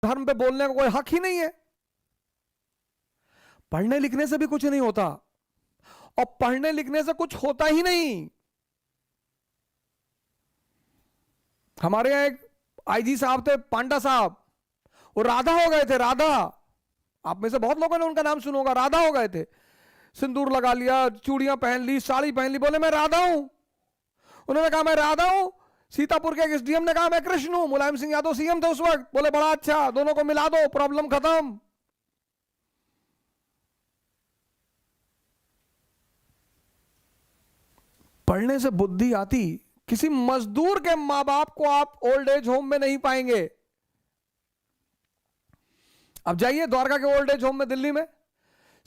धर्म पे बोलने का कोई हक ही नहीं है। पढ़ने लिखने से भी कुछ नहीं होता, और पढ़ने लिखने से कुछ होता ही नहीं। हमारे यहां एक आईजी साहब थे, पांडा साहब, वो राधा हो गए थे। राधा, आप में से बहुत लोगों ने उनका नाम सुना होगा। राधा हो गए थे, सिंदूर लगा लिया, चूड़ियां पहन ली, साड़ी पहन ली, बोले मैं राधा हूं। उन्होंने कहा मैं राधा हूं। सीतापुर के एसडीएम ने कहा मैं कृष्ण हूं। मुलायम सिंह यादव सीएम थे उस वक्त, बोले बड़ा अच्छा, दोनों को मिला दो, प्रॉब्लम खत्म। पढ़ने से बुद्धि आती। किसी मजदूर के मां बाप को आप ओल्ड एज होम में नहीं पाएंगे। अब जाइए द्वारका के ओल्ड एज होम में दिल्ली में,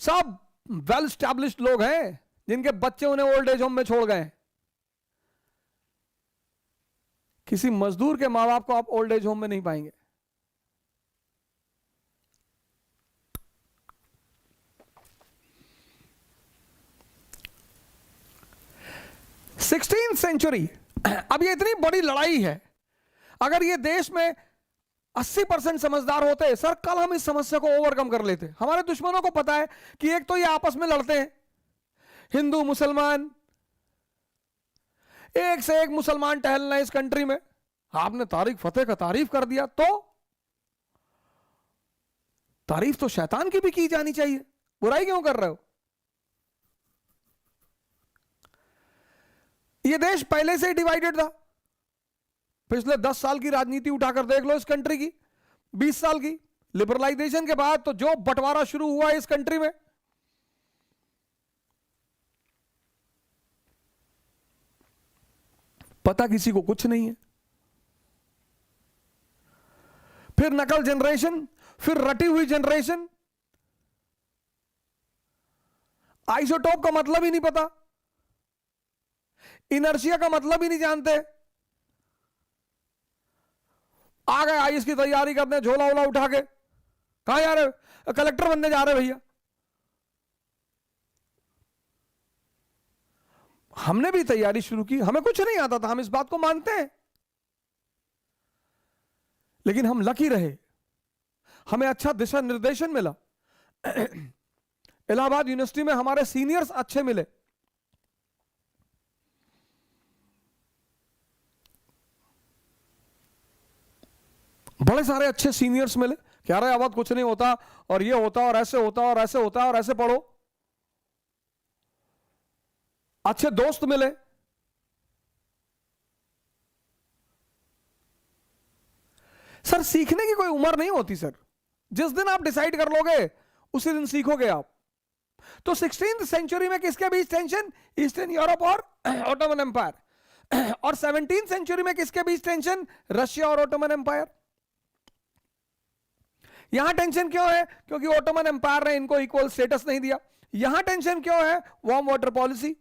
सब वेल स्टैब्लिश्ड लोग हैं जिनके बच्चे उन्हें ओल्ड एज होम में छोड़ गए। किसी मजदूर के मां बाप को आप ओल्ड एज होम में नहीं पाएंगे। सिक्सटीन सेंचुरी, अब ये इतनी बड़ी लड़ाई है। अगर ये देश में 80% समझदार होते, सर कल हम इस समस्या को ओवरकम कर लेते। हमारे दुश्मनों को पता है कि एक तो ये आपस में लड़ते हैं, हिंदू मुसलमान, एक से एक मुसलमान टहलना इस कंट्री में। आपने तारिक फतेह का तारीफ कर दिया, तो तारीफ तो शैतान की भी की जानी चाहिए, बुराई क्यों कर रहे हो? ये देश पहले से ही डिवाइडेड था। पिछले 10 साल की राजनीति उठाकर देख लो इस कंट्री की, 20 साल की लिबरलाइजेशन के बाद तो जो बंटवारा शुरू हुआ इस कंट्री में, पता किसी को कुछ नहीं है। फिर नकल जनरेशन, फिर रटी हुई जनरेशन, आइसोटोप का मतलब ही नहीं पता, इनर्शिया का मतलब ही नहीं जानते। आ गए आईएएस की तैयारी करने, झोला वोला उठा के, कहां जा रहे? कलेक्टर बनने जा रहे भैया। हमने भी तैयारी शुरू की, हमें कुछ नहीं आता था, हम इस बात को मानते हैं, लेकिन हम लकी रहे, हमें अच्छा दिशा निर्देशन मिला। इलाहाबाद यूनिवर्सिटी में हमारे सीनियर्स अच्छे मिले। बड़े सारे अच्छे सीनियर्स मिले, क्या रहा आबाद कुछ नहीं होता, और ये होता, और ऐसे होता, और ऐसे होता, और ऐसे पढ़ो। अच्छे दोस्त मिले। सर सीखने की कोई उम्र नहीं होती सर, जिस दिन आप डिसाइड कर लोगे उसी दिन सीखोगे आप। तो 16th सेंचुरी में किसके बीच टेंशन? ईस्टर्न यूरोप और ऑटोमन एम्पायर। और 17th सेंचुरी में किसके बीच टेंशन? रशिया और ऑटोमन एम्पायर। यहां टेंशन क्यों है? क्योंकि ऑटोमन एम्पायर ने इनको इक्वल स्टेटस नहीं दिया। यहां टेंशन क्यों है? Warm water policy.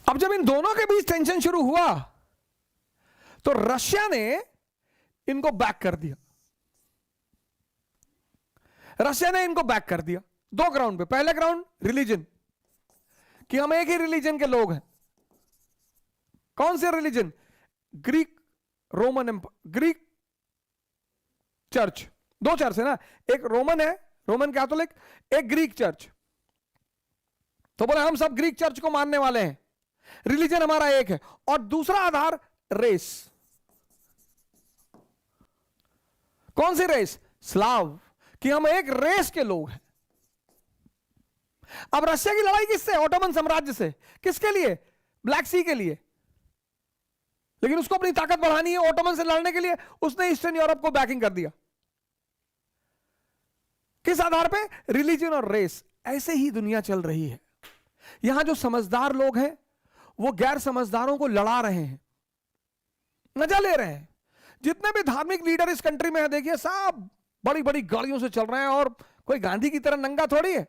अब जब इन दोनों के बीच टेंशन शुरू हुआ तो रशिया ने इनको बैक कर दिया। रशिया ने इनको बैक कर दिया दो ग्राउंड पे। पहले ग्राउंड रिलीजन, कि हम एक ही रिलीजन के लोग हैं। कौन से religion? Greek Roman Greek church. दो चर्च है ना, एक रोमन है, रोमन कैथोलिक, एक ग्रीक चर्च। तो बोले हम सब ग्रीक चर्च को मानने वाले हैं, रिलीजन हमारा एक है। और दूसरा आधार रेस। कौन सी रेस? स्लाव, कि हम एक रेस के लोग हैं। अब रशिया की लड़ाई किससे? ऑटोमन साम्राज्य से। किसके लिए? ब्लैक सी के लिए। लेकिन उसको अपनी ताकत बढ़ानी है, ऑटोमन से लड़ने के लिए उसने ईस्टर्न यूरोप को बैकिंग कर दिया। किस आधार पे? रिलीजन और रेस। ऐसे ही दुनिया चल रही है। यहां जो समझदार लोग हैं वो गैर समझदारों को लड़ा रहे हैं, मजा ले रहे हैं। जितने भी धार्मिक लीडर इस कंट्री में है, देखिए सब बड़ी बड़ी गाड़ियों से चल रहे हैं, और कोई गांधी की तरह नंगा थोड़ी है।